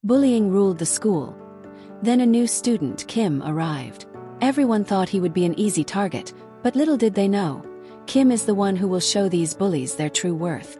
Bullying ruled the school. Then a new student, Kim, arrived. Everyone thought he would be an easy target, but little did they know, Kim is the one who will show these bullies their true worth.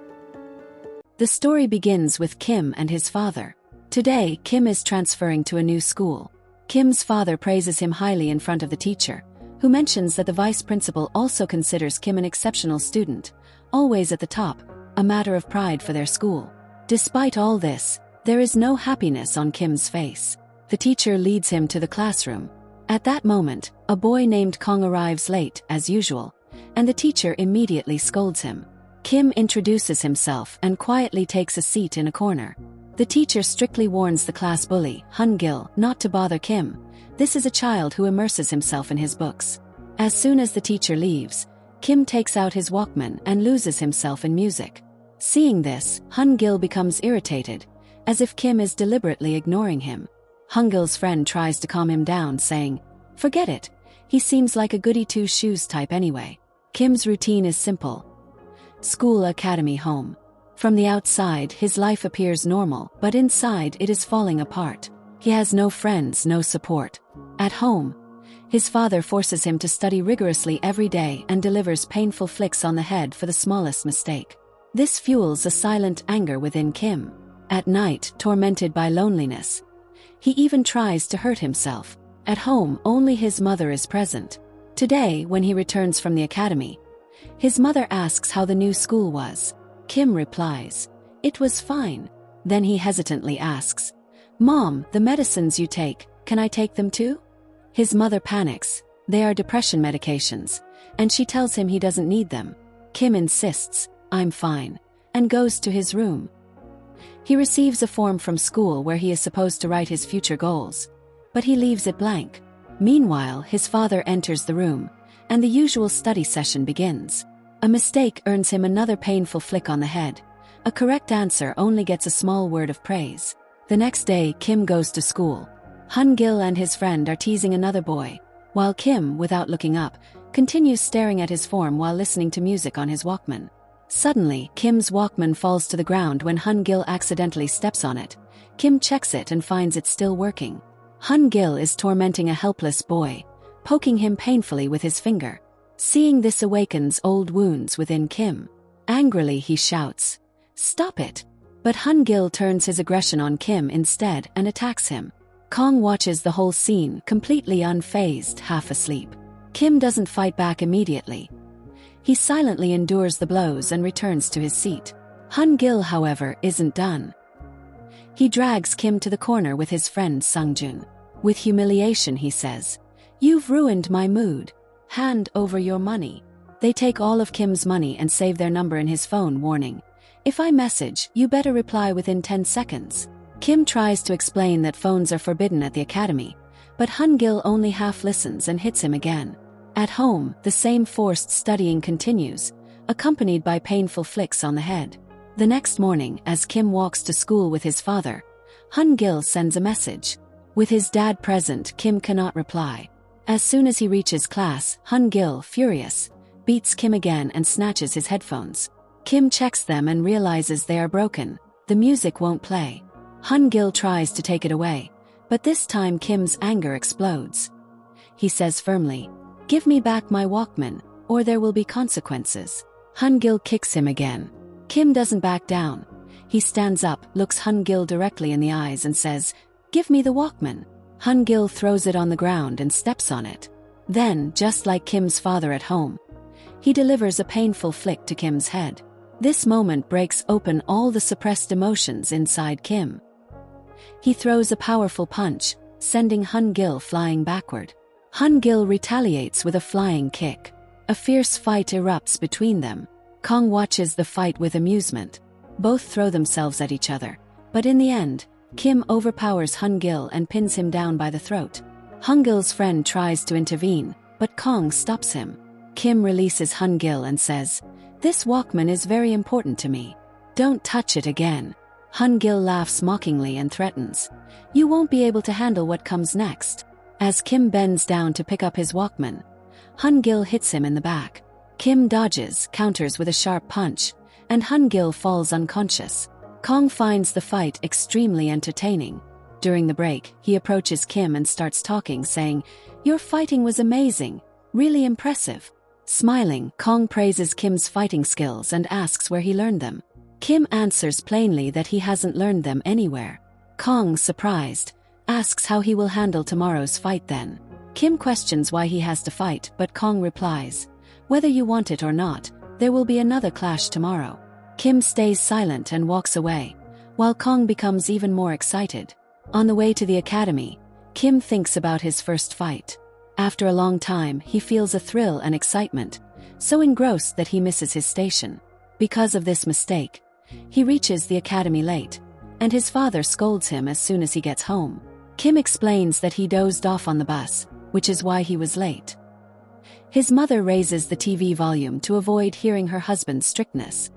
The story begins with Kim and his father. Today, Kim is transferring to a new school. Kim's father praises him highly in front of the teacher, who mentions that the vice principal also considers Kim an exceptional student, always at the top, a matter of pride for their school. Despite all this, there is no happiness on Kim's face. The teacher leads him to the classroom. At that moment, a boy named Kong arrives late, as usual, and the teacher immediately scolds him. Kim introduces himself and quietly takes a seat in a corner. The teacher strictly warns the class bully, Hun-gil, not to bother Kim. This is a child who immerses himself in his books. As soon as the teacher leaves, Kim takes out his Walkman and loses himself in music. Seeing this, Hun-gil becomes irritated, as if Kim is deliberately ignoring him. Hun-gil's friend tries to calm him down, saying, "Forget it, he seems like a goody two-shoes type anyway." Kim's routine is simple. School, academy, home. From the outside, his life appears normal, but inside it is falling apart. He has no friends, no support. At home, his father forces him to study rigorously every day and delivers painful flicks on the head for the smallest mistake. This fuels a silent anger within Kim. At night, tormented by loneliness, he even tries to hurt himself. At home, only his mother is present. Today, when he returns from the academy, his mother asks how the new school was. Kim replies, "It was fine." Then he hesitantly asks, "Mom, the medicines you take, can I take them too?" His mother panics. They are depression medications, and she tells him he doesn't need them. Kim insists, "I'm fine," and goes to his room. He receives a form from school where he is supposed to write his future goals, but he leaves it blank. Meanwhile, his father enters the room, and the usual study session begins. A mistake earns him another painful flick on the head. A correct answer only gets a small word of praise. The next day, Kim goes to school. Hun-gil and his friend are teasing another boy, while Kim, without looking up, continues staring at his form while listening to music on his Walkman. Suddenly, Kim's Walkman falls to the ground when Hun-gil accidentally steps on it. Kim checks it and finds it still working. Hun-gil is tormenting a helpless boy, poking him painfully with his finger. Seeing this awakens old wounds within Kim. Angrily he shouts, "Stop it!" But Hun-gil turns his aggression on Kim instead and attacks him. Kong watches the whole scene, completely unfazed, half asleep. Kim doesn't fight back immediately. He silently endures the blows and returns to his seat. Hun-gil, however, isn't done. He drags Kim to the corner with his friend Sung-jun. With humiliation he says, "You've ruined my mood. Hand over your money." They take all of Kim's money and save their number in his phone, warning, "If I message, you better reply within 10 seconds. Kim tries to explain that phones are forbidden at the academy, but Hun-gil only half listens and hits him again. At home, the same forced studying continues, accompanied by painful flicks on the head. The next morning, as Kim walks to school with his father, Hun-gil sends a message. With his dad present, Kim cannot reply. As soon as he reaches class, Hun-gil, furious, beats Kim again and snatches his headphones. Kim checks them and realizes they are broken. The music won't play. Hun-gil tries to take it away, but this time Kim's anger explodes. He says firmly, "Give me back my Walkman, or there will be consequences." Hun-gil kicks him again. Kim doesn't back down. He stands up, looks Hun-gil directly in the eyes and says, "Give me the Walkman." Hun-gil throws it on the ground and steps on it. Then, just like Kim's father at home, he delivers a painful flick to Kim's head. This moment breaks open all the suppressed emotions inside Kim. He throws a powerful punch, sending Hun-gil flying backward. Hun-gil retaliates with a flying kick. A fierce fight erupts between them. Kong watches the fight with amusement. Both throw themselves at each other, but in the end, Kim overpowers Hun-gil and pins him down by the throat. Hun-gil's friend tries to intervene, but Kong stops him. Kim releases Hun-gil and says, "This Walkman is very important to me. Don't touch it again." Hun-gil laughs mockingly and threatens, "You won't be able to handle what comes next." As Kim bends down to pick up his Walkman, Hun-gil hits him in the back. Kim dodges, counters with a sharp punch, and Hun-gil falls unconscious. Kong finds the fight extremely entertaining. During the break, he approaches Kim and starts talking, saying, "Your fighting was amazing. Really impressive." Smiling, Kong praises Kim's fighting skills and asks where he learned them. Kim answers plainly that he hasn't learned them anywhere. Kong, surprised, asks how he will handle tomorrow's fight then. Kim questions why he has to fight, but Kong replies, "Whether you want it or not, there will be another clash tomorrow." Kim stays silent and walks away, while Kong becomes even more excited. On the way to the academy, Kim thinks about his first fight. After a long time, he feels a thrill and excitement, so engrossed that he misses his station. Because of this mistake, he reaches the academy late, and his father scolds him as soon as he gets home. Kim explains that he dozed off on the bus, which is why he was late. His mother raises the TV volume to avoid hearing her husband's strictness.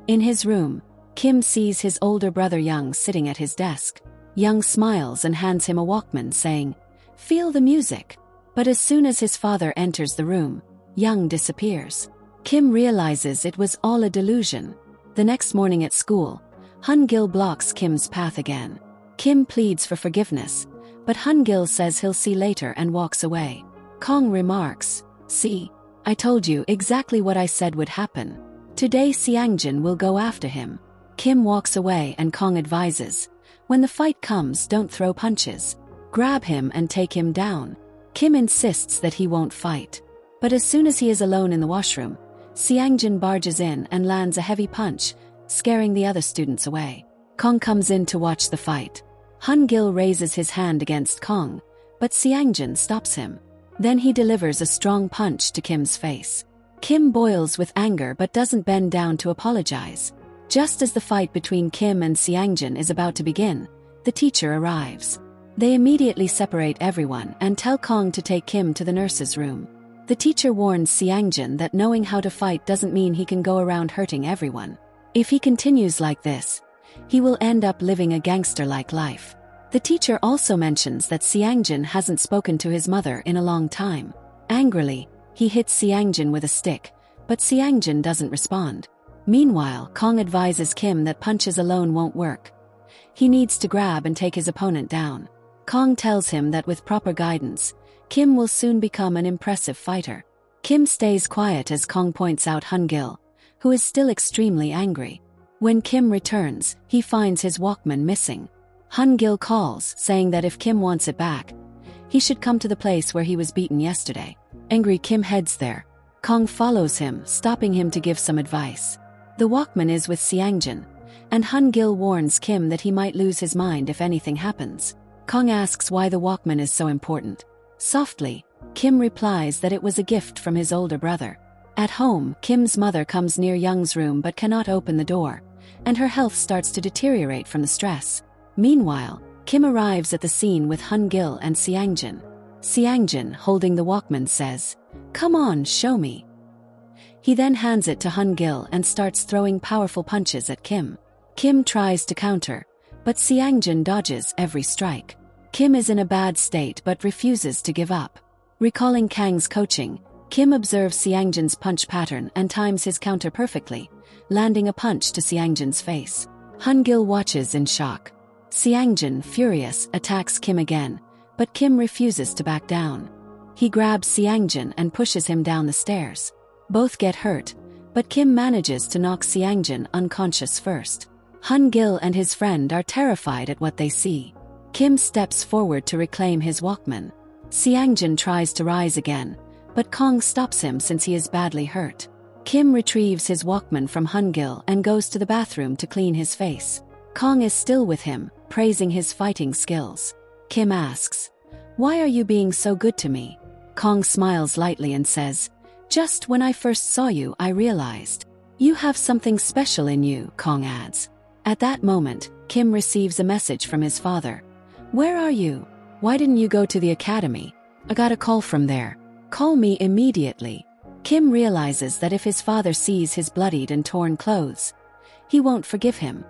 In his room, Kim sees his older brother Young sitting at his desk. Young smiles and hands him a Walkman, saying, "Feel the music." But as soon as his father enters the room, Young disappears. Kim realizes it was all a delusion. The next morning at school, Hun-gil blocks Kim's path again. Kim pleads for forgiveness, but Hun-gil says he'll see later and walks away. Kong remarks, "See, I told you exactly what I said would happen. Today Xiangjin will go after him." Kim walks away and Kong advises, "When the fight comes, don't throw punches. Grab him and take him down." Kim insists that he won't fight. But as soon as he is alone in the washroom, Xiangjin barges in and lands a heavy punch, scaring the other students away. Kong comes in to watch the fight. Hun-gil raises his hand against Kong, but Xiangjin stops him. Then he delivers a strong punch to Kim's face. Kim boils with anger but doesn't bend down to apologize. Just as the fight between Kim and Xiangjin is about to begin, the teacher arrives. They immediately separate everyone and tell Kong to take Kim to the nurse's room. The teacher warns Xiangjin that knowing how to fight doesn't mean he can go around hurting everyone. If he continues like this, he will end up living a gangster-like life. The teacher also mentions that Xiangjin hasn't spoken to his mother in a long time. Angrily, he hits Xiangjin with a stick, but Xiangjin doesn't respond. Meanwhile, Kong advises Kim that punches alone won't work. He needs to grab and take his opponent down. Kong tells him that with proper guidance, Kim will soon become an impressive fighter. Kim stays quiet as Kong points out Hun-gil, who is still extremely angry. When Kim returns, he finds his Walkman missing. Hun-gil calls, saying that if Kim wants it back, he should come to the place where he was beaten yesterday. Angry, Kim heads there. Kong follows him, stopping him to give some advice. The Walkman is with Xiangjin, and Hun-gil warns Kim that he might lose his mind if anything happens. Kong asks why the Walkman is so important. Softly, Kim replies that it was a gift from his older brother. At home, Kim's mother comes near Young's room but cannot open the door, and her health starts to deteriorate from the stress. Meanwhile, Kim arrives at the scene with Hun-gil and Xiangjin. Xiangjin, holding the Walkman, says, "Come on, show me." He then hands it to Hun-gil and starts throwing powerful punches at Kim. Kim tries to counter, but Xiangjin dodges every strike. Kim is in a bad state but refuses to give up. Recalling Kang's coaching, Kim observes Xiangjin's punch pattern and times his counter perfectly, landing a punch to Xiangjin's face. Hun-gil watches in shock. Xiangjin, furious, attacks Kim again, but Kim refuses to back down. He grabs Xiangjin and pushes him down the stairs. Both get hurt, but Kim manages to knock Xiangjin unconscious first. Hun-gil and his friend are terrified at what they see. Kim steps forward to reclaim his Walkman. Xiangjin tries to rise again, but Kong stops him since he is badly hurt. Kim retrieves his Walkman from Hun-gil and goes to the bathroom to clean his face. Kong is still with him, praising his fighting skills. Kim asks, "Why are you being so good to me?" Kong smiles lightly and says, "Just when I first saw you, I realized. You have something special in you," Kong adds. At that moment, Kim receives a message from his father. "Where are you? Why didn't you go to the academy? I got a call from there. Call me immediately." Kim realizes that if his father sees his bloodied and torn clothes, he won't forgive him.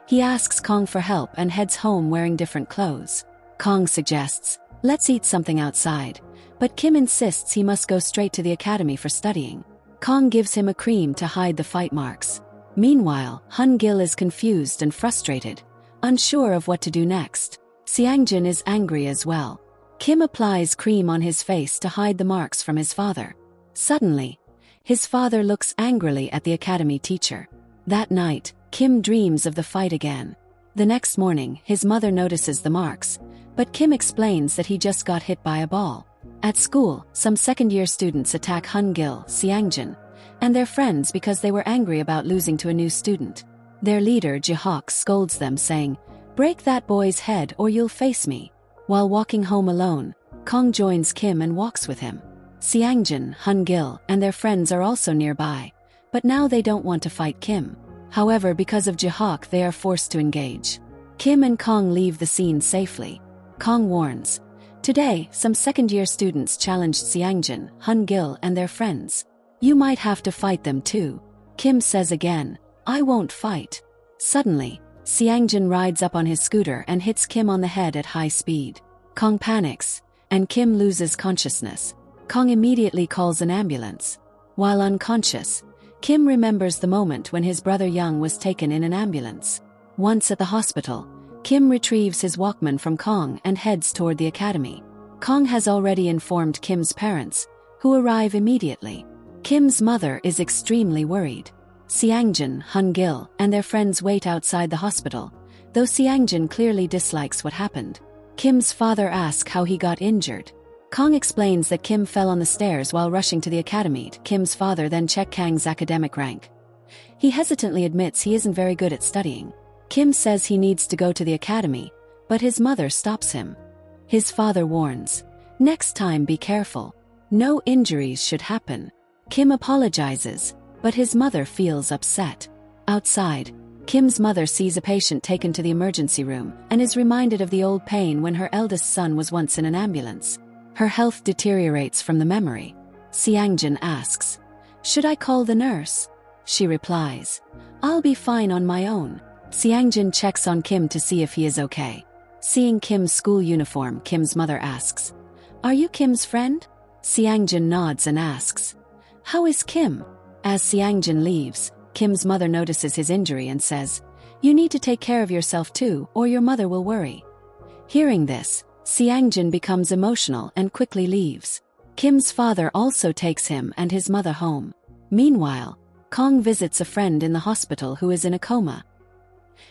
He asks Kong for help and heads home wearing different clothes. Kong suggests, "Let's eat something outside," but Kim insists he must go straight to the academy for studying. Kong gives him a cream to hide the fight marks. Meanwhile, Hun-gil is confused and frustrated, unsure of what to do next. Seangjin is angry as well. Kim applies cream on his face to hide the marks from his father. Suddenly, his father looks angrily at the academy teacher. That night, Kim dreams of the fight again. The next morning, his mother notices the marks, but Kim explains that he just got hit by a ball. At school, some second-year students attack Hun-gil, Seangjin, and their friends because they were angry about losing to a new student. Their leader, Jihok, scolds them, saying, "Break that boy's head or you'll face me." While walking home alone, Kong joins Kim and walks with him. Seangjin, Hun-gil, and their friends are also nearby, but now they don't want to fight Kim. However, because of Jihok, they are forced to engage. Kim and Kong leave the scene safely. Kong warns, "Today, some second-year students challenged Seangjin, Hun-gil, and their friends. You might have to fight them too." Kim says again, "I won't fight." Suddenly, Seangjin rides up on his scooter and hits Kim on the head at high speed. Kong panics, and Kim loses consciousness. Kong immediately calls an ambulance. While unconscious, Kim remembers the moment when his brother Young was taken in an ambulance. Once at the hospital, Kim retrieves his Walkman from Kong and heads toward the academy. Kong has already informed Kim's parents, who arrive immediately. Kim's mother is extremely worried. Seangjin, Hun-gil, and their friends wait outside the hospital, though Seangjin clearly dislikes what happened. Kim's father asks how he got injured. Kong explains that Kim fell on the stairs while rushing to the academy. Kim's father then checks Kang's academic rank. He hesitantly admits he isn't very good at studying. Kim says he needs to go to the academy, but his mother stops him. His father warns, "Next time be careful. No injuries should happen." Kim apologizes, but his mother feels upset. Outside, Kim's mother sees a patient taken to the emergency room and is reminded of the old pain when her eldest son was once in an ambulance. Her health deteriorates from the memory. Seangjin asks, "Should I call the nurse?" She replies, "I'll be fine on my own." Seangjin checks on Kim to see if he is okay. Seeing Kim's school uniform, Kim's mother asks, "Are you Kim's friend?" Seangjin nods and asks, "How is Kim?" As Seangjin leaves, Kim's mother notices his injury and says, "You need to take care of yourself too, or your mother will worry." Hearing this, Seangjin becomes emotional and quickly leaves. Kim's father also takes him and his mother home. Meanwhile, Kong visits a friend in the hospital who is in a coma.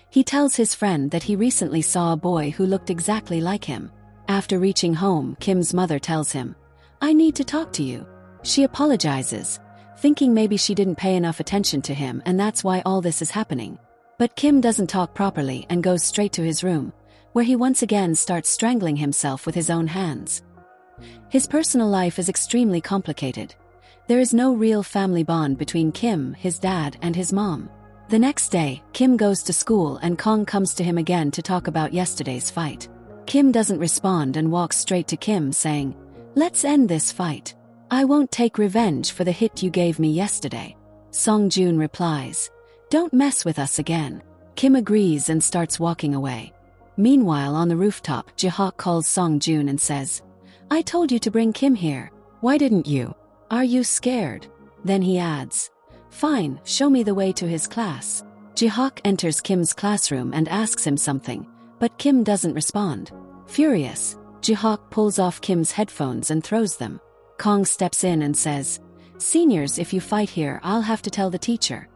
He tells his friend that he recently saw a boy who looked exactly like him. After reaching home, Kim's mother tells him, "I need to talk to you." She apologizes, thinking maybe she didn't pay enough attention to him and that's why all this is happening. But Kim doesn't talk properly and goes straight to his room, where he once again starts strangling himself with his own hands. His personal life is extremely complicated. There is no real family bond between Kim, his dad, and his mom. The next day, Kim goes to school and Kong comes to him again to talk about yesterday's fight. Kim doesn't respond and walks straight to Kim saying, "Let's end this fight. I won't take revenge for the hit you gave me yesterday." Song-jun replies, "Don't mess with us again." Kim agrees and starts walking away. Meanwhile, on the rooftop, Jihok calls Song-jun and says, "I told you to bring Kim here. Why didn't you? Are you scared?" Then he adds, "Fine, show me the way to his class." Jihok enters Kim's classroom and asks him something, but Kim doesn't respond. Furious, Jihok pulls off Kim's headphones and throws them. Kong steps in and says, "Seniors, if you fight here, I'll have to tell the teacher."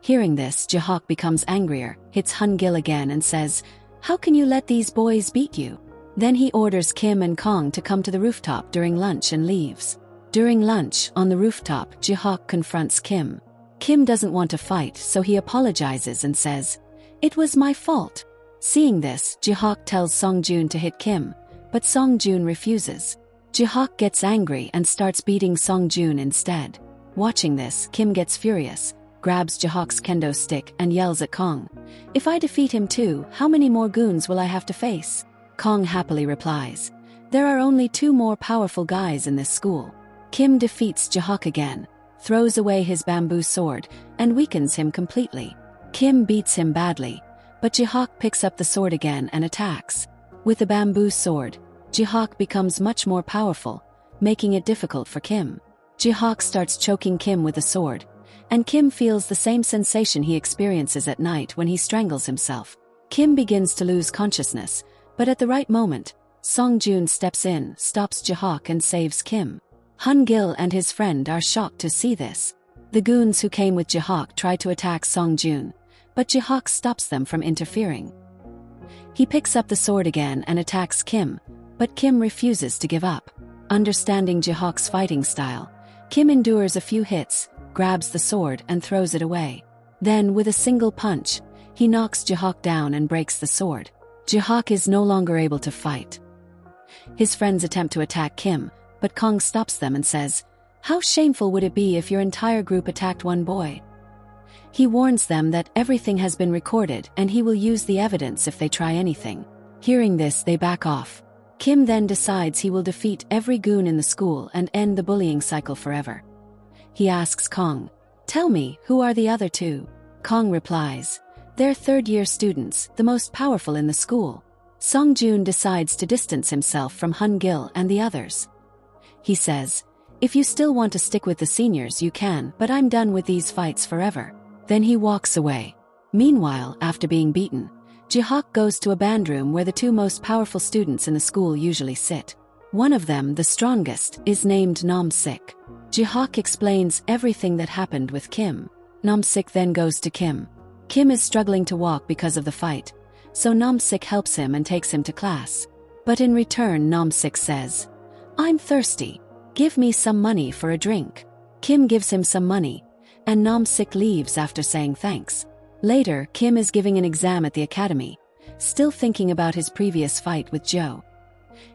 Hearing this, Jihok becomes angrier, hits Hun-gil again and says, "How can you let these boys beat you?" Then he orders Kim and Kong to come to the rooftop during lunch and leaves. During lunch, on the rooftop, Jihok confronts Kim. Kim doesn't want to fight, so he apologizes and says, "It was my fault." Seeing this, Jihok tells Song-jun to hit Kim, but Song-jun refuses. Jihok gets angry and starts beating Song-jun instead. Watching this, Kim gets furious, grabs Jihok's kendo stick and yells at Kong, "If I defeat him too, how many more goons will I have to face?" Kong happily replies, "There are only 2 more powerful guys in this school." Kim defeats Jihok again, throws away his bamboo sword, and weakens him completely. Kim beats him badly, but Jihok picks up the sword again and attacks. With the bamboo sword, Jihok becomes much more powerful, making it difficult for Kim. Jihok starts choking Kim with the sword, and Kim feels the same sensation he experiences at night when he strangles himself. Kim begins to lose consciousness, But at the right moment, Songjun steps in, stops Jihak and saves Kim. Hun-gil and his friend are shocked to see this. The goons who came with Jihak try to attack Songjun, but Jihak stops them from interfering. He picks up the sword again and attacks Kim, but Kim refuses to give up. Understanding Jihak's fighting style, Kim endures a few hits, grabs the sword and throws it away. Then, with a single punch, he knocks Jihak down and breaks the sword. Jihak is no longer able to fight. His friends attempt to attack Kim, but Kong stops them and says, "How shameful would it be if your entire group attacked one boy?" He warns them that everything has been recorded and he will use the evidence if they try anything. Hearing this, they back off. Kim then decides he will defeat every goon in the school and end the bullying cycle forever. He asks Kong, "Tell me, who are the other two?" Kong replies, "They're third-year students, the most powerful in the school." Songjun decides to distance himself from Hun-gil and the others. He says, "If you still want to stick with the seniors you can, but I'm done with these fights forever." Then he walks away. Meanwhile, after being beaten, Jihak goes to a band room where the two most powerful students in the school usually sit. One of them, the strongest, is named Nam-sik. Jihak explains everything that happened with Kim. Nam-sik then goes to Kim. Kim is struggling to walk because of the fight, so Nam-sik helps him and takes him to class. But in return, Nam-sik says, "I'm thirsty. Give me some money for a drink." Kim gives him some money, and Nam-sik leaves after saying thanks. Later, Kim is giving an exam at the academy, still thinking about his previous fight with Joe.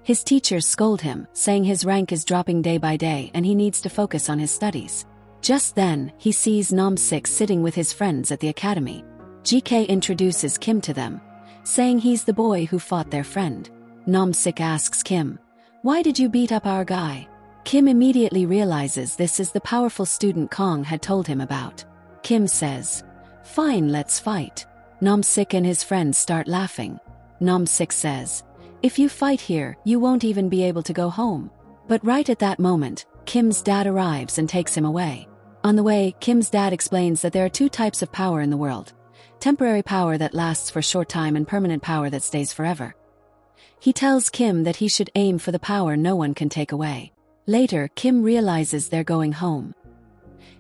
His teachers scold him, saying his rank is dropping day by day and he needs to focus on his studies. Just then, he sees Nam-sik sitting with his friends at the academy. GK introduces Kim to them, saying he's the boy who fought their friend. Nam-sik asks Kim, "Why did you beat up our guy?" Kim immediately realizes this is the powerful student Kong had told him about. Kim says, "Fine, let's fight." Nam-sik and his friends start laughing. Nam-sik says, "If you fight here, you won't even be able to go home." But right at that moment, Kim's dad arrives and takes him away. On the way, Kim's dad explains that there are two types of power in the world: temporary power that lasts for a short time and permanent power that stays forever. He tells Kim that he should aim for the power no one can take away. Later, Kim realizes they're going home.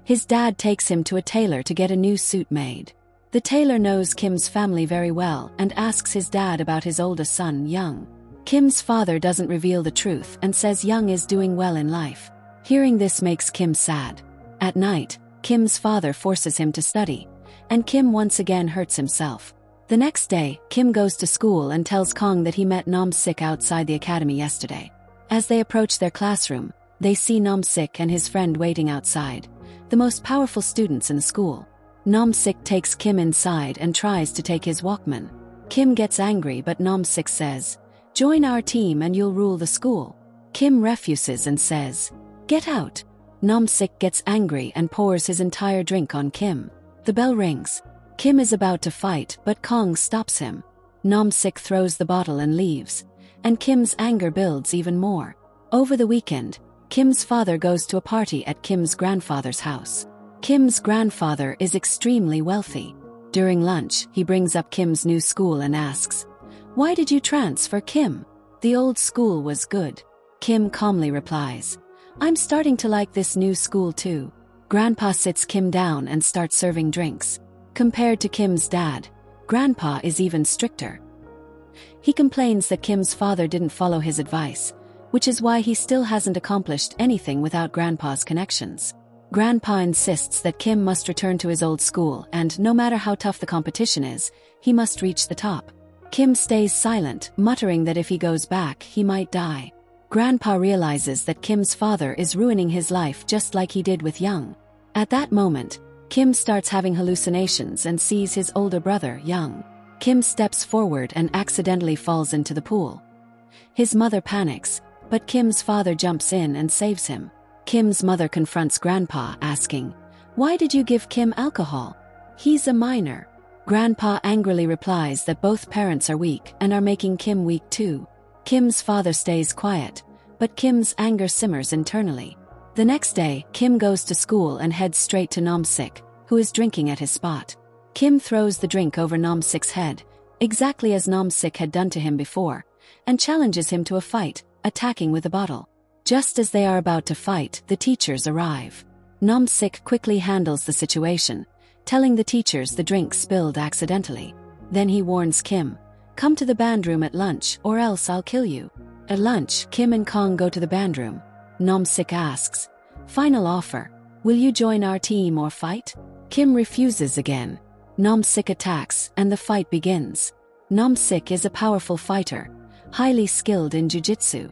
His dad takes him to a tailor to get a new suit made. The tailor knows Kim's family very well and asks his dad about his oldest son, Young. Kim's father doesn't reveal the truth and says Young is doing well in life. Hearing this makes Kim sad. At night, Kim's father forces him to study, and Kim once again hurts himself. The next day, Kim goes to school and tells Kong that he met Nam-sik outside the academy yesterday. As they approach their classroom, they see Nam-sik and his friend waiting outside, the most powerful students in the school. Nam-sik takes Kim inside and tries to take his Walkman. Kim gets angry, but Nam-sik says, "Join our team and you'll rule the school." Kim refuses and says, "Get out." Nam-sik gets angry and pours his entire drink on Kim. The bell rings. Kim is about to fight, but Kong stops him. Nam-sik throws the bottle and leaves, and Kim's anger builds even more. Over the weekend, Kim's father goes to a party at Kim's grandfather's house. Kim's grandfather is extremely wealthy. During lunch, he brings up Kim's new school and asks, "Why did you transfer, Kim? The old school was good." Kim calmly replies, "I'm starting to like this new school too." Grandpa sits Kim down and starts serving drinks. Compared to Kim's dad, Grandpa is even stricter. He complains that Kim's father didn't follow his advice, which is why he still hasn't accomplished anything without Grandpa's connections. Grandpa insists that Kim must return to his old school and, no matter how tough the competition is, he must reach the top. Kim stays silent, muttering that if he goes back, he might die. Grandpa realizes that Kim's father is ruining his life just like he did with Young. At that moment, Kim starts having hallucinations and sees his older brother, Young. Kim steps forward and accidentally falls into the pool. His mother panics, but Kim's father jumps in and saves him. Kim's mother confronts Grandpa, asking, "Why did you give Kim alcohol? He's a minor." Grandpa angrily replies that both parents are weak and are making Kim weak too. Kim's father stays quiet, but Kim's anger simmers internally. The next day, Kim goes to school and heads straight to Nam-sik, who is drinking at his spot. Kim throws the drink over Nam-sik's head, exactly as Nam-sik had done to him before, and challenges him to a fight, attacking with a bottle. Just as they are about to fight, the teachers arrive. Nam-sik quickly handles the situation, telling the teachers the drink spilled accidentally. Then he warns Kim, "Come to the band room at lunch or else I'll kill you." At lunch, Kim and Kong go to the band room. Nam-sik asks, "Final offer, will you join our team or fight?" Kim refuses again. Nam-sik attacks and the fight begins. Nam-sik is a powerful fighter, highly skilled in jiu-jitsu.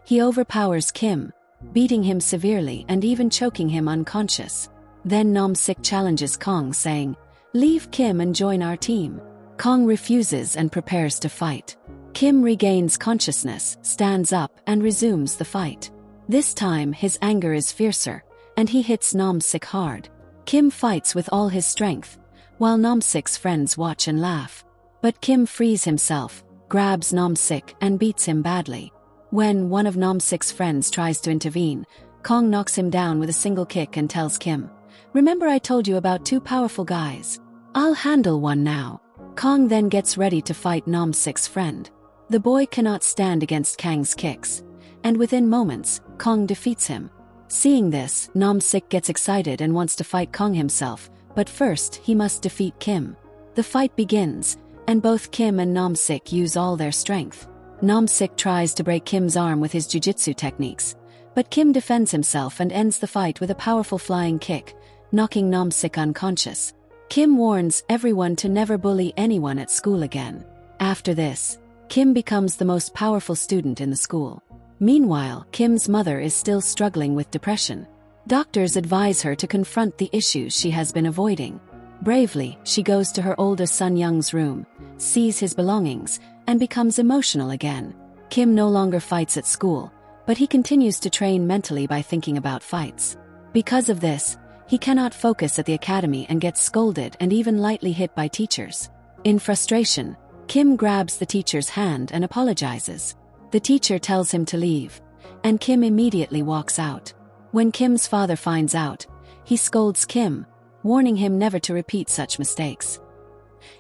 He overpowers Kim, beating him severely and even choking him unconscious. Then Nam-sik challenges Kong, saying, "Leave Kim and join our team." Kong refuses and prepares to fight. Kim regains consciousness, stands up, and resumes the fight. This time his anger is fiercer, and he hits Nam-sik hard. Kim fights with all his strength, while Nam-sik's friends watch and laugh. But Kim frees himself, grabs Nam-sik, and beats him badly. When one of Nam-sik's friends tries to intervene, Kong knocks him down with a single kick and tells Kim, "Remember I told you about two powerful guys? I'll handle one now." Kong then gets ready to fight Nam-sik's friend. The boy cannot stand against Kang's kicks, and within moments, Kong defeats him. Seeing this, Nam-sik gets excited and wants to fight Kong himself, but first he must defeat Kim. The fight begins, and both Kim and Nam-sik use all their strength. Nam-sik tries to break Kim's arm with his jiu-jitsu techniques, but Kim defends himself and ends the fight with a powerful flying kick, knocking Nam-sik unconscious. Kim warns everyone to never bully anyone at school again. After this, Kim becomes the most powerful student in the school. Meanwhile, Kim's mother is still struggling with depression. Doctors advise her to confront the issues she has been avoiding. Bravely, she goes to her older son Young's room, sees his belongings, and becomes emotional again. Kim no longer fights at school, but he continues to train mentally by thinking about fights. Because of this, he cannot focus at the academy and gets scolded and even lightly hit by teachers. In frustration, Kim grabs the teacher's hand and apologizes. The teacher tells him to leave, and Kim immediately walks out. When Kim's father finds out, he scolds Kim, warning him never to repeat such mistakes.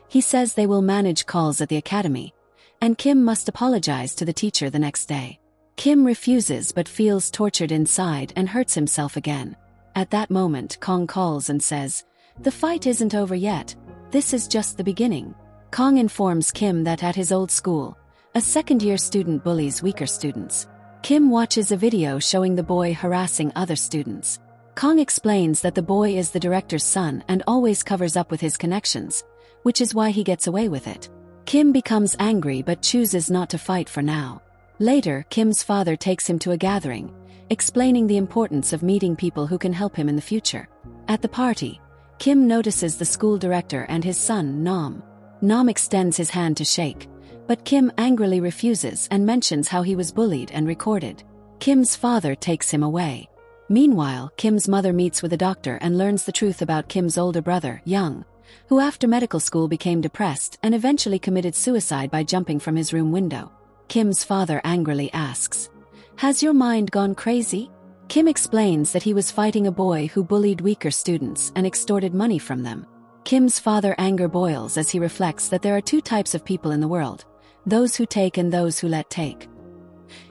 He says they will manage calls at the academy, and Kim must apologize to the teacher the next day. Kim refuses but feels tortured inside and hurts himself again. At that moment, Kong calls and says, "The fight isn't over yet. This is just the beginning." Kong informs Kim that at his old school, a second-year student bullies weaker students. Kim watches a video showing the boy harassing other students. Kong explains that the boy is the director's son and always covers up with his connections, which is why he gets away with it. Kim becomes angry but chooses not to fight for now. Later, Kim's father takes him to a gathering, explaining the importance of meeting people who can help him in the future. At the party, Kim notices the school director and his son, Nam. Nam extends his hand to shake, but Kim angrily refuses and mentions how he was bullied and recorded. Kim's father takes him away. Meanwhile, Kim's mother meets with a doctor and learns the truth about Kim's older brother, Young, who after medical school became depressed and eventually committed suicide by jumping from his room window. Kim's father angrily asks, "Has your mind gone crazy?" Kim explains that he was fighting a boy who bullied weaker students and extorted money from them. Kim's father anger boils as he reflects that there are two types of people in the world, those who take and those who let take.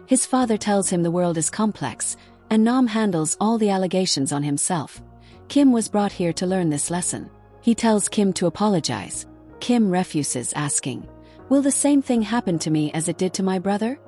His father tells him the world is complex, and Nam handles all the allegations on himself. Kim was brought here to learn this lesson. He tells Kim to apologize. Kim refuses, asking, "Will the same thing happen to me as it did to my brother?"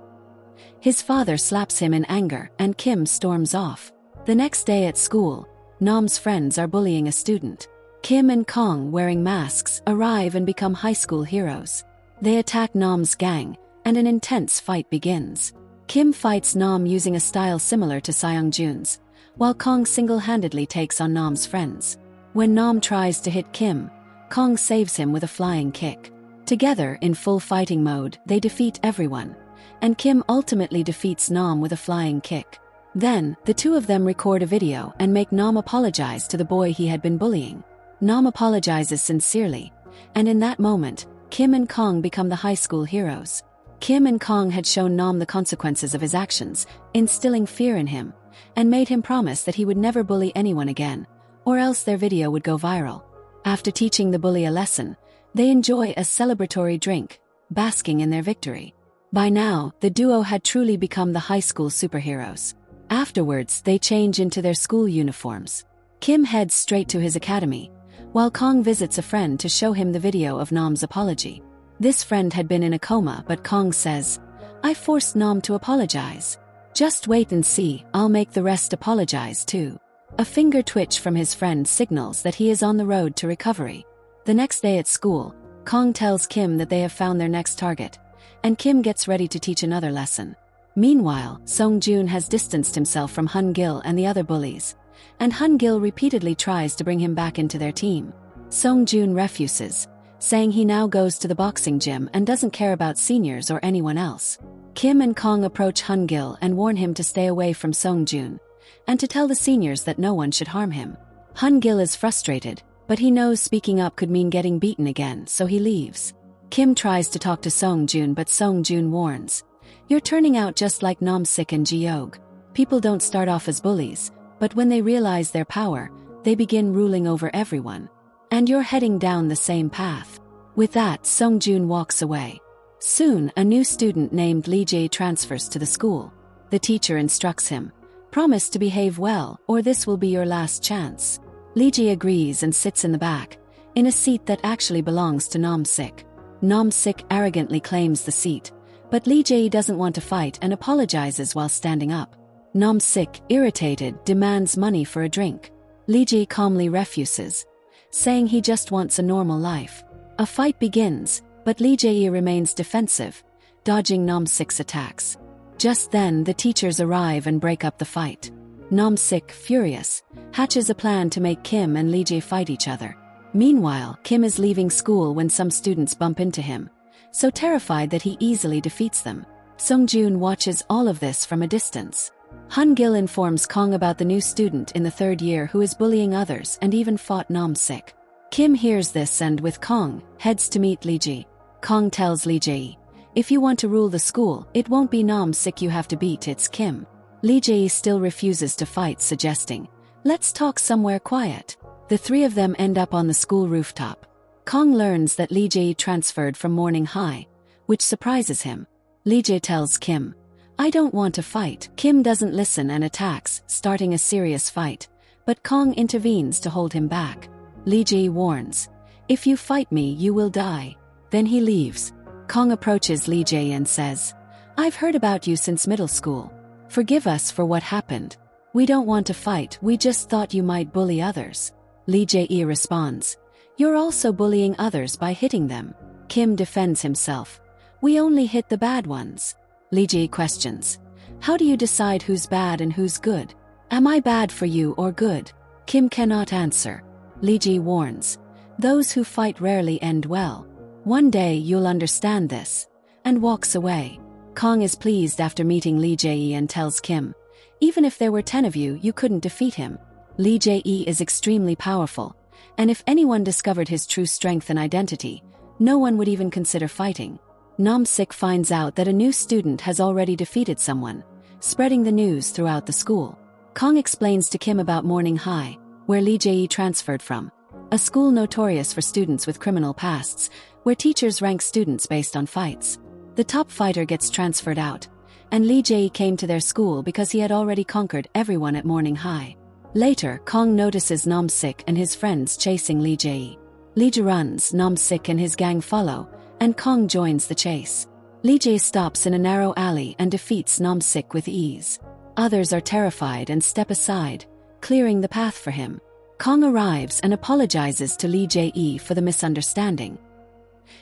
His father slaps him in anger, and Kim storms off. The next day at school, Nam's friends are bullying a student. Kim and Kong, wearing masks, arrive and become high school heroes. They attack Nam's gang, and an intense fight begins. Kim fights Nam using a style similar to Seong-jun's, while Kong single-handedly takes on Nam's friends. When Nam tries to hit Kim, Kong saves him with a flying kick. Together, in full fighting mode, they defeat everyone, and Kim ultimately defeats Nam with a flying kick. Then, the two of them record a video and make Nam apologize to the boy he had been bullying. Nam apologizes sincerely, and in that moment, Kim and Kong become the high school heroes. Kim and Kong had shown Nam the consequences of his actions, instilling fear in him, and made him promise that he would never bully anyone again, or else their video would go viral. After teaching the bully a lesson, they enjoy a celebratory drink, basking in their victory. By now, the duo had truly become the high school superheroes. Afterwards, they change into their school uniforms. Kim heads straight to his academy, while Kong visits a friend to show him the video of Nam's apology. This friend had been in a coma, but Kong says, "I forced Nam to apologize. Just wait and see, I'll make the rest apologize too." A finger twitch from his friend signals that he is on the road to recovery. The next day at school, Kong tells Kim that they have found their next target, and Kim gets ready to teach another lesson. Meanwhile, Sung-joon has distanced himself from Han-gil and the other bullies, and Han-gil repeatedly tries to bring him back into their team. Sung-joon refuses, saying he now goes to the boxing gym and doesn't care about seniors or anyone else. Kim and Kong approach Han-gil and warn him to stay away from Sung-joon, and to tell the seniors that no one should harm him. Han-gil is frustrated, but he knows speaking up could mean getting beaten again, so he leaves. Kim tries to talk to Sung-joon, but Sung-joon warns, "You're turning out just like Nam-sik and Ji-young. People don't start off as bullies, but when they realize their power, they begin ruling over everyone. And you're heading down the same path." With that, Sung-joon walks away. Soon, a new student named Lee Jae transfers to the school. The teacher instructs him, "Promise to behave well, or this will be your last chance." Lee Jae agrees and sits in the back, in a seat that actually belongs to Nam-sik. Nam-sik arrogantly claims the seat, but Lee Jae doesn't want to fight and apologizes while standing up. Nam-sik, irritated, demands money for a drink. Lee Jae calmly refuses, saying he just wants a normal life. A fight begins, but Lee Jae remains defensive, dodging Nam-sik's attacks. Just then, the teachers arrive and break up the fight. Nam-sik, furious, hatches a plan to make Kim and Lee Jae fight each other. Meanwhile, Kim is leaving school when some students bump into him, so terrified that he easily defeats them. Sung-joon watches all of this from a distance. Han-gil informs Kong about the new student in the third year who is bullying others and even fought Nam-sik. Kim hears this and, with Kong, heads to meet Lee Jae. Kong tells Lee Jae, "If you want to rule the school, it won't be Nam-sik you have to beat, it's Kim." Lee Jae still refuses to fight, suggesting, "Let's talk somewhere quiet." The three of them end up on the school rooftop. Kong learns that Lee Jae transferred from morning high, which surprises him. Lee Jae tells Kim, "I don't want to fight." Kim doesn't listen and attacks, starting a serious fight, but Kong intervenes to hold him back. Lee Jae warns, "If you fight me, you will die." Then he leaves. Kong approaches Lee Jae and says, "I've heard about you since middle school. Forgive us for what happened. We don't want to fight, we just thought you might bully others." Lee Jae responds, "You're also bullying others by hitting them." Kim defends himself, "We only hit the bad ones." Lee Jae questions, "How do you decide who's bad and who's good? Am I bad for you or good?" Kim cannot answer. Lee Jae warns, "Those who fight rarely end well. One day you'll understand this," and walks away. Kong is pleased after meeting Lee Jae and tells Kim, "Even if there were 10 of you, you couldn't defeat him." Lee Jae is extremely powerful, and if anyone discovered his true strength and identity, no one would even consider fighting. Nam-sik finds out that a new student has already defeated someone, spreading the news throughout the school. Kong explains to Kim about Morning High, where Lee Jae transferred from, a school notorious for students with criminal pasts, where teachers rank students based on fights. The top fighter gets transferred out, and Lee Jae came to their school because he had already conquered everyone at Morning High. Later, Kong notices Nam-sik and his friends chasing Lee Jae. Lee Jae runs, Nam-sik and his gang follow, and Kong joins the chase. Lee Jae stops in a narrow alley and defeats Nam-sik with ease. Others are terrified and step aside, clearing the path for him. Kong arrives and apologizes to Lee Jae for the misunderstanding.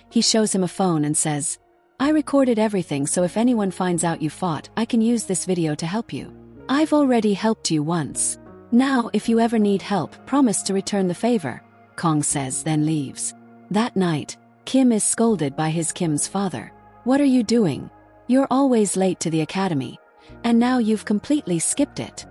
He shows him a phone and says, "I recorded everything, so if anyone finds out you fought, I can use this video to help you. I've already helped you once. Now, if you ever need help, promise to return the favor," Kong says, then leaves. That night, Kim is scolded by Kim's father. "What are you doing? You're always late to the academy, and now you've completely skipped it."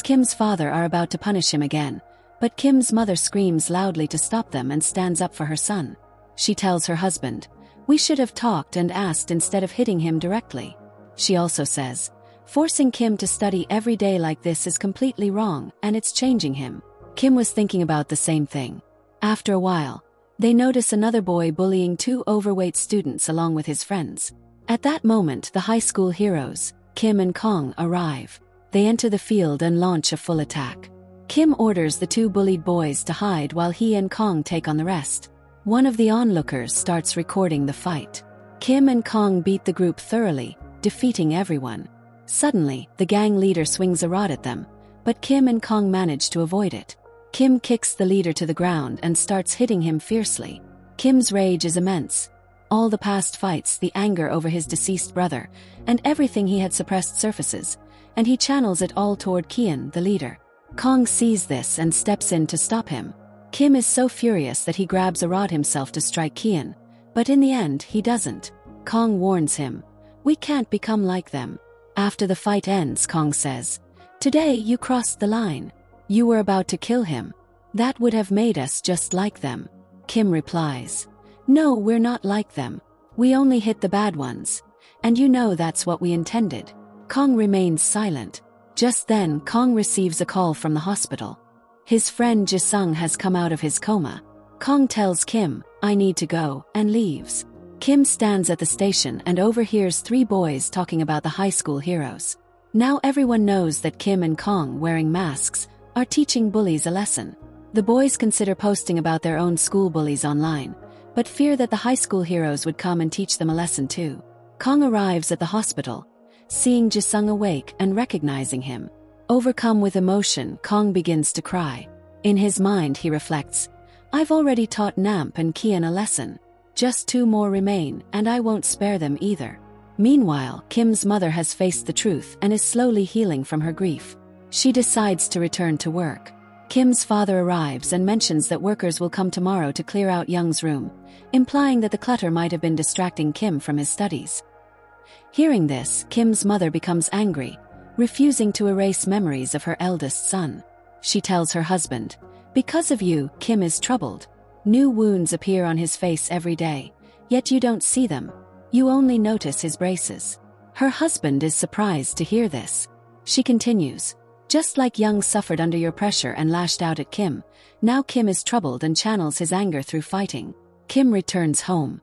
Kim's father are about to punish him again, but Kim's mother screams loudly to stop them and stands up for her son. She tells her husband, "We should have talked and asked instead of hitting him directly." She also says, "Forcing Kim to study every day like this is completely wrong, and it's changing him." Kim was thinking about the same thing. After a while, they notice another boy bullying 2 overweight students along with his friends. At that moment, the high school heroes, Kim and Kong, arrive. They enter the field and launch a full attack. Kim orders the two bullied boys to hide while he and Kong take on the rest. One of the onlookers starts recording the fight. Kim and Kong beat the group thoroughly, defeating everyone. Suddenly, the gang leader swings a rod at them, but Kim and Kong manage to avoid it. Kim kicks the leader to the ground and starts hitting him fiercely. Kim's rage is immense. All the past fights, the anger over his deceased brother, and everything he had suppressed surfaces, and he channels it all toward Kian, the leader. Kong sees this and steps in to stop him. Kim is so furious that he grabs a rod himself to strike Kian, but in the end he doesn't. Kong warns him, "We can't become like them." After the fight ends, Kong says, "Today you crossed the line. You were about to kill him. That would have made us just like them." Kim replies, "No, we're not like them. We only hit the bad ones. And you know that's what we intended." Kong remains silent. Just then, Kong receives a call from the hospital. His friend Jisung has come out of his coma. Kong tells Kim, "I need to go," and leaves. Kim stands at the station and overhears three boys talking about the high school heroes. Now everyone knows that Kim and Kong, wearing masks, are teaching bullies a lesson. The boys consider posting about their own school bullies online, but fear that the high school heroes would come and teach them a lesson too. Kong arrives at the hospital, seeing Jisung awake and recognizing him. Overcome with emotion, Kong begins to cry. In his mind he reflects, "I've already taught Namp and Kian a lesson. Just 2 more remain, and I won't spare them either." Meanwhile, Kim's mother has faced the truth and is slowly healing from her grief. She decides to return to work. Kim's father arrives and mentions that workers will come tomorrow to clear out Young's room, implying that the clutter might have been distracting Kim from his studies. Hearing this, Kim's mother becomes angry, refusing to erase memories of her eldest son. She tells her husband, "Because of you, Kim is troubled. New wounds appear on his face every day, yet you don't see them. You only notice his braces." Her husband is surprised to hear this. She continues, "Just like Young suffered under your pressure and lashed out at Kim, now Kim is troubled and channels his anger through fighting." Kim returns home.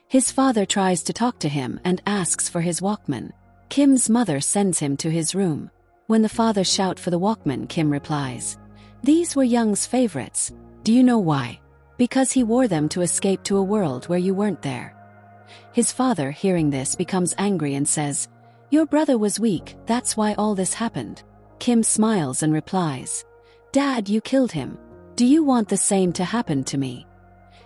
His father tries to talk to him and asks for his Walkman. Kim's mother sends him to his room. When the father shouts for the Walkman, Kim replies, "These were Young's favorites. Do you know why? Because he wore them to escape to a world where you weren't there." His father, hearing this, becomes angry and says, "Your brother was weak, that's why all this happened." Kim smiles and replies, "Dad, you killed him. Do you want the same to happen to me?"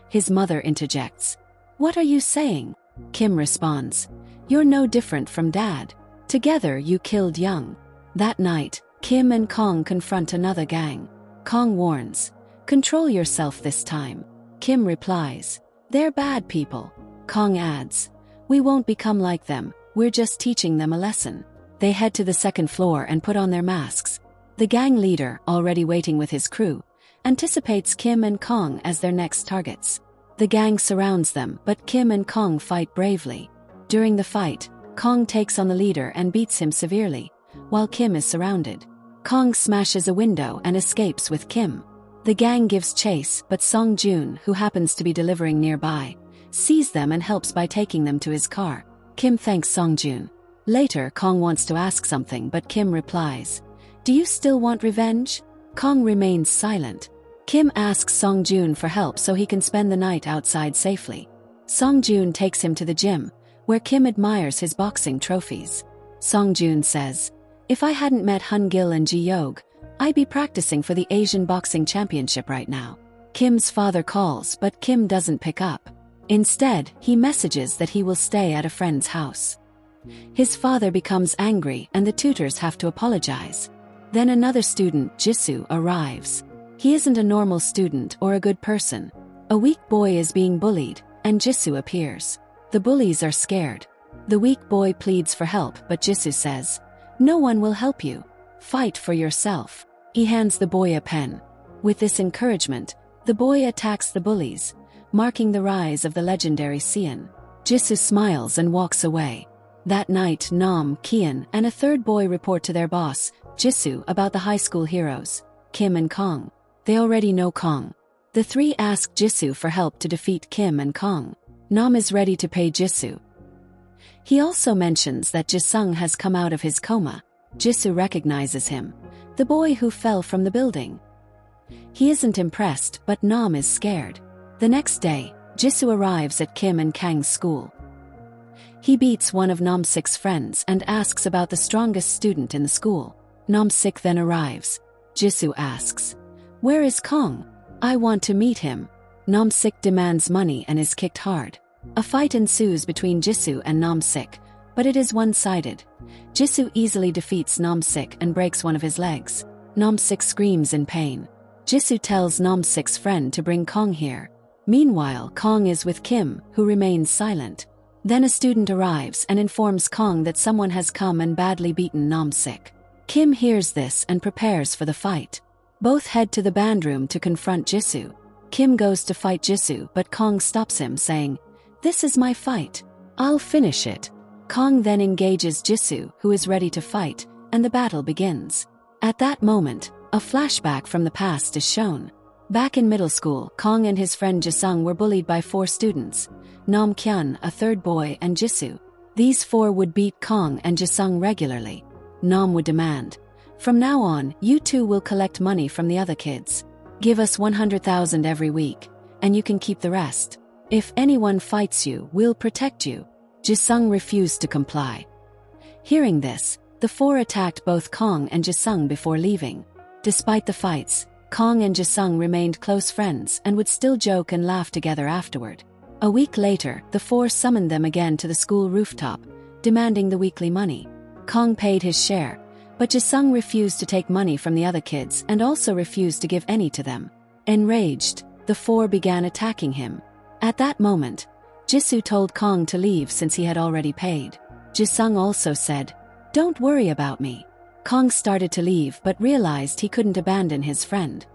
His mother interjects, "What are you saying?" Kim responds, "You're no different from Dad. Together you killed Young." That night, Kim and Kong confront another gang. Kong warns, "Control yourself this time." Kim replies, "They're bad people." Kong adds, "We won't become like them, we're just teaching them a lesson." They head to the second floor and put on their masks. The gang leader, already waiting with his crew, anticipates Kim and Kong as their next targets. The gang surrounds them, but Kim and Kong fight bravely. During the fight, Kong takes on the leader and beats him severely, while Kim is surrounded. Kong smashes a window and escapes with Kim. The gang gives chase, but Song Joon, who happens to be delivering nearby, sees them and helps by taking them to his car. Kim thanks Song Joon. Later, Kong wants to ask something, but Kim replies, "Do you still want revenge?" Kong remains silent. Kim asks Song Joon for help so he can spend the night outside safely. Song Joon takes him to the gym, where Kim admires his boxing trophies. Song Joon says, "If I hadn't met Hun Gil and Ji Yog, I'd be practicing for the Asian Boxing Championship right now." Kim's father calls, but Kim doesn't pick up. Instead, he messages that he will stay at a friend's house. His father becomes angry and the tutors have to apologize. Then another student, Jisoo, arrives. He isn't a normal student or a good person. A weak boy is being bullied, and Jisoo appears. The bullies are scared. The weak boy pleads for help, but Jisoo says, "No one will help you. Fight for yourself." He hands the boy a pen. With this encouragement, the boy attacks the bullies, marking the rise of the legendary Sian. Jisoo smiles and walks away. That night, Nam, Kian, and a third boy report to their boss, Jisoo, about the high school heroes, Kim and Kong. They already know Kong. The three ask Jisoo for help to defeat Kim and Kong. Nam is ready to pay Jisoo. He also mentions that Jisung has come out of his coma. Jisoo recognizes him, the boy who fell from the building. He isn't impressed, but Nam is scared. The next day, Jisoo arrives at Kim and Kang's school. He beats one of Namsik's friends and asks about the strongest student in the school. Namsik then arrives. Jisoo asks, "Where is Kong? I want to meet him." Namsik demands money and is kicked hard. A fight ensues between Jisoo and Namsik, but it is one-sided. Jisoo easily defeats Namsik and breaks one of his legs. Namsik screams in pain. Jisoo tells Namsik's friend to bring Kong here. Meanwhile, Kong is with Kim, who remains silent. Then a student arrives and informs Kong that someone has come and badly beaten Namsik. Kim hears this and prepares for the fight. Both head to the band room to confront Jisoo. Kim goes to fight Jisoo, but Kong stops him, saying, "This is my fight. I'll finish it." Kong then engages Jisoo, who is ready to fight, and the battle begins. At that moment, a flashback from the past is shown. Back in middle school, Kong and his friend Jisung were bullied by 4 students, Nam Kyun, a third boy, and Jisoo. These 4 would beat Kong and Jisung regularly. Nam would demand, "From now on, you two will collect money from the other kids. Give us 100,000 every week, and you can keep the rest. If anyone fights you, we'll protect you." Jisung refused to comply. Hearing this, the 4 attacked both Kong and Jisung before leaving. Despite the fights, Kong and Jisung remained close friends and would still joke and laugh together afterward. A week later, the 4 summoned them again to the school rooftop, demanding the weekly money. Kong paid his share, but Jisung refused to take money from the other kids and also refused to give any to them. Enraged, the 4 began attacking him. At that moment, Jisoo told Kong to leave since he had already paid. Jisung also said, "Don't worry about me." Kong started to leave but realized he couldn't abandon his friend.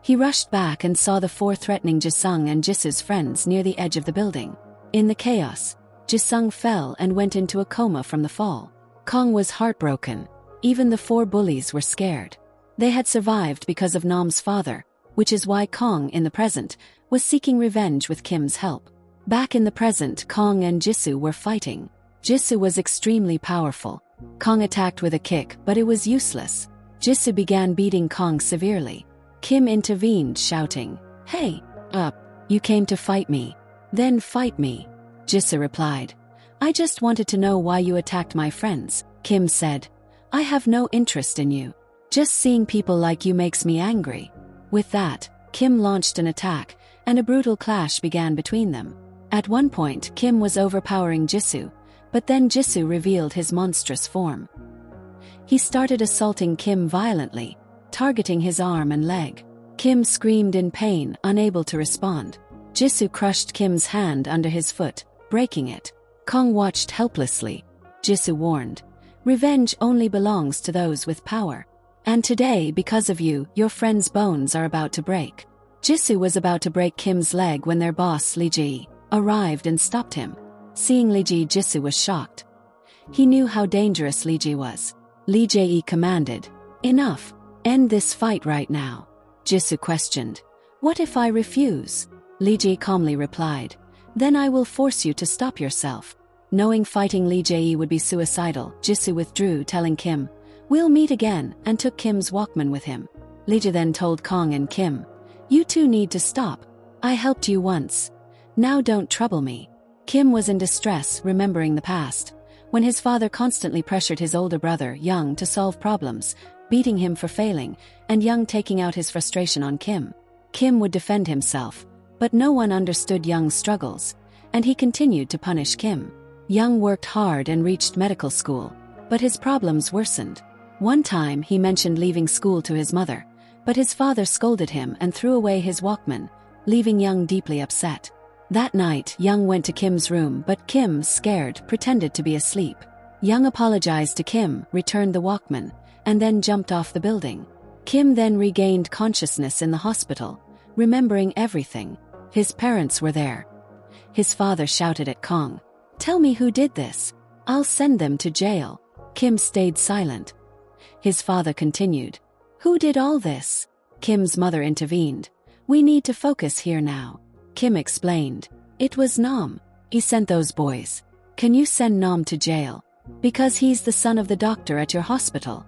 He rushed back and saw the 4 threatening Jisung and Jisoo's friends near the edge of the building. In the chaos, Jisung fell and went into a coma from the fall. Kong was heartbroken. Even the 4 bullies were scared. They had survived because of Nam's father, which is why Kong, in the present, was seeking revenge with Kim's help. Back in the present, Kong and Jisoo were fighting. Jisoo was extremely powerful. Kong attacked with a kick, but it was useless. Jisoo began beating Kong severely. Kim intervened, shouting, "Hey, up! You came to fight me. Then fight me." Jisoo replied, "I just wanted to know why you attacked my friends." Kim said, "I have no interest in you. Just seeing people like you makes me angry." With that, Kim launched an attack, and a brutal clash began between them. At one point, Kim was overpowering Jisoo, but then Jisoo revealed his monstrous form. He started assaulting Kim violently, targeting his arm and leg. Kim screamed in pain, unable to respond. Jisoo crushed Kim's hand under his foot, breaking it. Kong watched helplessly. Jisoo warned, "Revenge only belongs to those with power. And today, because of you, your friend's bones are about to break." Jisoo was about to break Kim's leg when their boss, Lee Ji, arrived and stopped him. Seeing Lee Ji, Jisoo was shocked. He knew how dangerous Lee Ji was. Lee Ji commanded, "Enough. End this fight right now." Jisoo questioned, "What if I refuse?" Lee Ji calmly replied, "Then I will force you to stop yourself." Knowing fighting Lee Ji would be suicidal, Jisoo withdrew, telling Kim, "We'll meet again," and took Kim's Walkman with him. Lee Ji then told Kong and Kim, "You two need to stop. I helped you once. Now don't trouble me." Kim was in distress, remembering the past, when his father constantly pressured his older brother, Young, to solve problems, beating him for failing, and Young taking out his frustration on Kim. Kim would defend himself, but no one understood Young's struggles, and he continued to punish Kim. Young worked hard and reached medical school, but his problems worsened. One time he mentioned leaving school to his mother, but his father scolded him and threw away his Walkman, leaving Young deeply upset. That night, Young went to Kim's room, but Kim, scared, pretended to be asleep. Young apologized to Kim, returned the Walkman, and then jumped off the building. Kim then regained consciousness in the hospital, remembering everything. His parents were there. His father shouted at Kong, "Tell me who did this. I'll send them to jail." Kim stayed silent. His father continued, "Who did all this?" Kim's mother intervened, "We need to focus here now." Kim explained, "It was Nam. He sent those boys." Can you send Nam to jail? Because he's the son of the doctor at your hospital.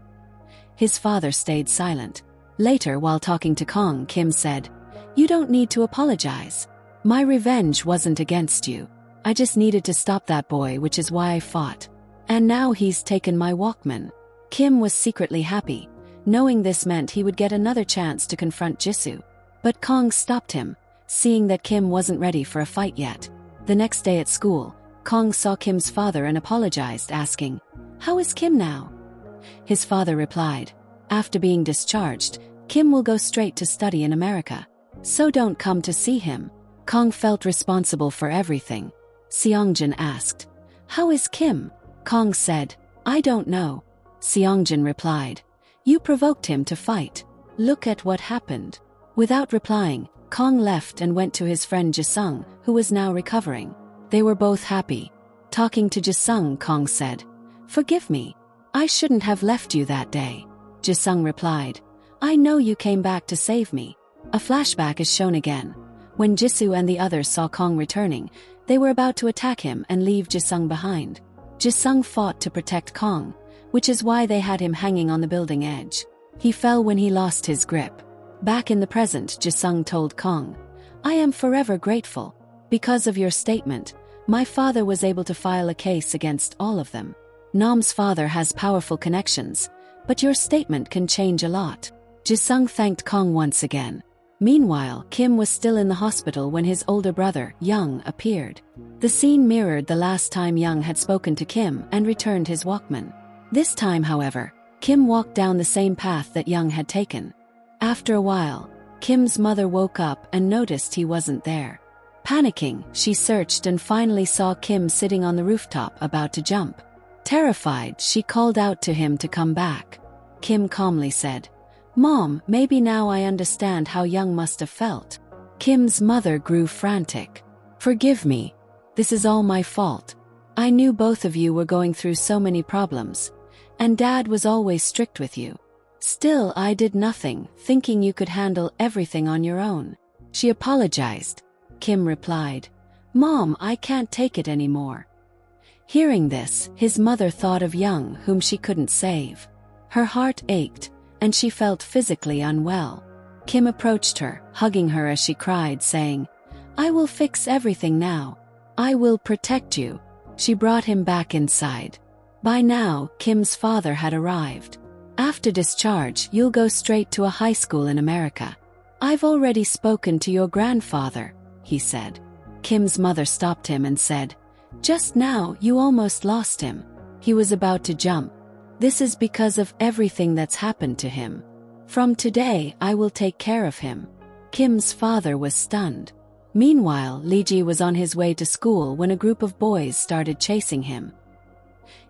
His father stayed silent. Later, while talking to Kong, Kim said, You don't need to apologize. My revenge wasn't against you. I just needed to stop that boy, which is why I fought. And now he's taken my Walkman. Kim was secretly happy, knowing this meant he would get another chance to confront Jisoo. But Kong stopped him, seeing that Kim wasn't ready for a fight yet. The next day at school, Kong saw Kim's father and apologized, asking, How is Kim now? His father replied, After being discharged, Kim will go straight to study in America. So don't come to see him. Kong felt responsible for everything. Seongjin asked, How is Kim? Kong said, I don't know. Seongjin replied, You provoked him to fight. Look at what happened. Without replying, Kong left and went to his friend Jisung, who was now recovering. They were both happy. Talking to Jisung, Kong said, Forgive me. I shouldn't have left you that day. Jisung replied, I know you came back to save me. A flashback is shown again. When Jisoo and the others saw Kong returning, they were about to attack him and leave Jisung behind. Jisung fought to protect Kong, which is why they had him hanging on the building edge. He fell when he lost his grip. Back in the present, Jisung told Kong, I am forever grateful. Because of your statement, my father was able to file a case against all of them. Nam's father has powerful connections, but your statement can change a lot. Jisung thanked Kong once again. Meanwhile, Kim was still in the hospital when his older brother, Young, appeared. The scene mirrored the last time Young had spoken to Kim and returned his Walkman. This time, however, Kim walked down the same path that Young had taken. After a while, Kim's mother woke up and noticed he wasn't there. Panicking, she searched and finally saw Kim sitting on the rooftop about to jump. Terrified, she called out to him to come back. Kim calmly said, Mom, maybe now I understand how Young must have felt. Kim's mother grew frantic. Forgive me. This is all my fault. I knew both of you were going through so many problems, and Dad was always strict with you. Still, I did nothing, thinking you could handle everything on your own. She apologized. Kim replied, Mom, I can't take it anymore. Hearing this, his mother thought of Young, whom she couldn't save. Her heart ached, and she felt physically unwell. Kim approached her, hugging her as she cried, saying, I will fix everything now. I will protect you. She brought him back inside. By now, Kim's father had arrived. After discharge, you'll go straight to a high school in America. I've already spoken to your grandfather, he said. Kim's mother stopped him and said, Just now, you almost lost him. He was about to jump. This is because of everything that's happened to him. From today, I will take care of him. Kim's father was stunned. Meanwhile, Lee-ji was on his way to school when a group of boys started chasing him.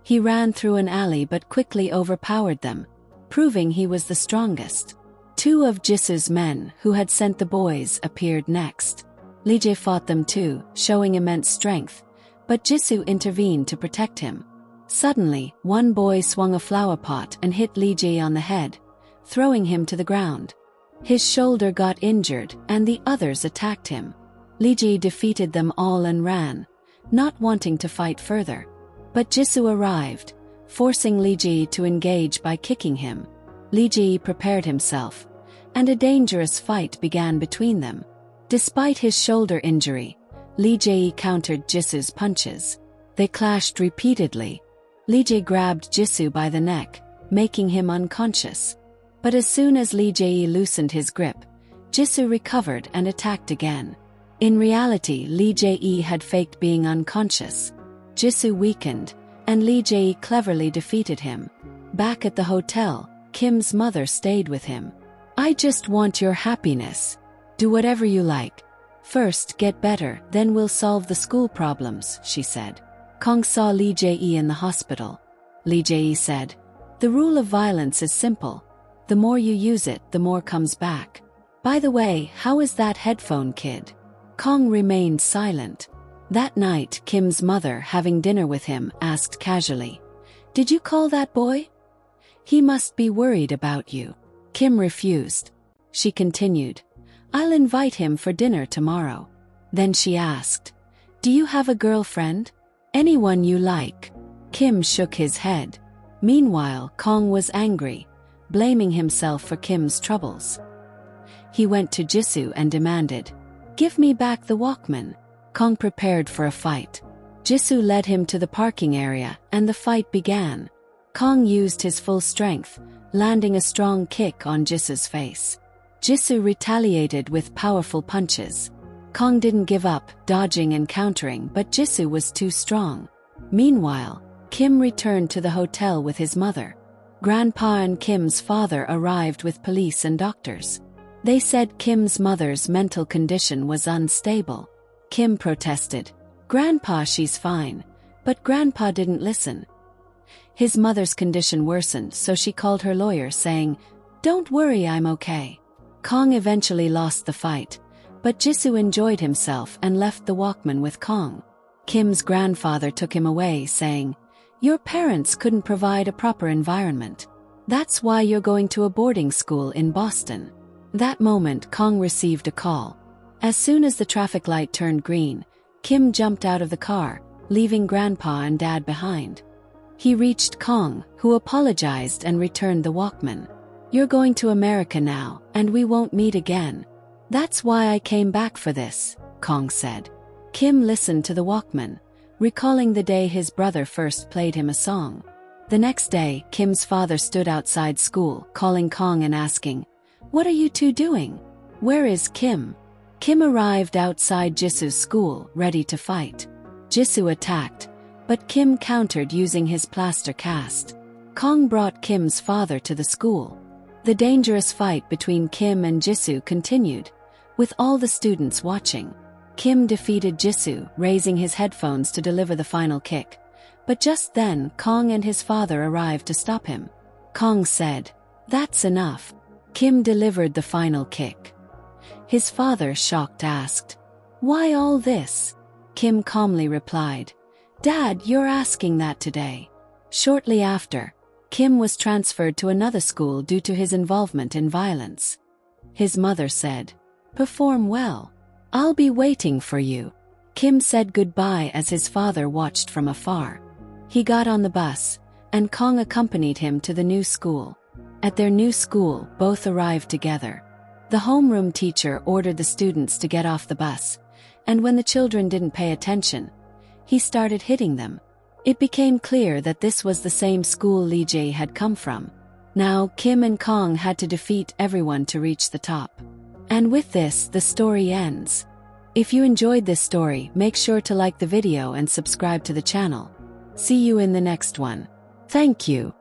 He ran through an alley but quickly overpowered them, proving he was the strongest. Two of Jisoo's men, who had sent the boys, appeared next. Lee-ji fought them too, showing immense strength, but Jisoo intervened to protect him. Suddenly, one boy swung a flower pot and hit Lee-ji on the head, throwing him to the ground. His shoulder got injured and the others attacked him. Lee-ji defeated them all and ran, not wanting to fight further. But Jisoo arrived, forcing Lee-ji to engage by kicking him. Lee-ji prepared himself, and a dangerous fight began between them. Despite his shoulder injury, Lee-ji countered Jisoo's punches. They clashed repeatedly. Lee-ji grabbed Jisoo by the neck, making him unconscious. But as soon as Lee-ji loosened his grip, Jisoo recovered and attacked again. In reality, Lee-ji had faked being unconscious. Jisoo weakened, and Lee-ji cleverly defeated him. Back at the hotel, Kim's mother stayed with him. I just want your happiness. Do whatever you like. First, get better, then we'll solve the school problems, she said. Kong saw Lee-ji in the hospital. Lee-ji said, The rule of violence is simple. The more you use it, the more comes back. By the way, how is that headphone kid? Kong remained silent. That night, Kim's mother, having dinner with him, asked casually, Did you call that boy? He must be worried about you. Kim refused. She continued, I'll invite him for dinner tomorrow. Then she asked, Do you have a girlfriend? Anyone you like. Kim shook his head. Meanwhile, Kong was angry, blaming himself for Kim's troubles. He went to Jisoo and demanded, "Give me back the Walkman." Kong prepared for a fight. Jisoo led him to the parking area, and the fight began. Kong used his full strength, landing a strong kick on Jisoo's face. Jisoo retaliated with powerful punches. Kong didn't give up, dodging and countering, but Jisoo was too strong. Meanwhile, Kim returned to the hotel with his mother. Grandpa and Kim's father arrived with police and doctors. They said Kim's mother's mental condition was unstable. Kim protested, "Grandpa, she's fine." But Grandpa didn't listen. His mother's condition worsened, so she called her lawyer saying, "Don't worry, I'm okay." Kong eventually lost the fight, but Jisoo enjoyed himself and left the Walkman with Kong. Kim's grandfather took him away, saying, "Your parents couldn't provide a proper environment. That's why you're going to a boarding school in Boston." That moment, Kong received a call. As soon as the traffic light turned green, Kim jumped out of the car, leaving Grandpa and Dad behind. He reached Kong, who apologized and returned the Walkman. "You're going to America now, and we won't meet again. That's why I came back for this," Kong said. Kim listened to the Walkman, recalling the day his brother first played him a song. The next day, Kim's father stood outside school, calling Kong and asking, "What are you two doing? Where is Kim?" Kim arrived outside Jisoo's school, ready to fight. Jisoo attacked, but Kim countered using his plaster cast. Kong brought Kim's father to the school. The dangerous fight between Kim and Jisoo continued, with all the students watching. Kim defeated Jisoo, raising his headphones to deliver the final kick. But just then, Kong and his father arrived to stop him. Kong said, "That's enough." Kim delivered the final kick. His father, shocked, asked, "Why all this?" Kim calmly replied, "Dad, you're asking that today." Shortly after, Kim was transferred to another school due to his involvement in violence. His mother said, "Perform well. I'll be waiting for you." Kim said goodbye as his father watched from afar. He got on the bus, and Kong accompanied him to the new school. At their new school, both arrived together. The homeroom teacher ordered the students to get off the bus, and when the children didn't pay attention, he started hitting them. It became clear that this was the same school Lee Jae had come from. Now, Kim and Kong had to defeat everyone to reach the top. And with this, the story ends. If you enjoyed this story, make sure to like the video and subscribe to the channel. See you in the next one. Thank you.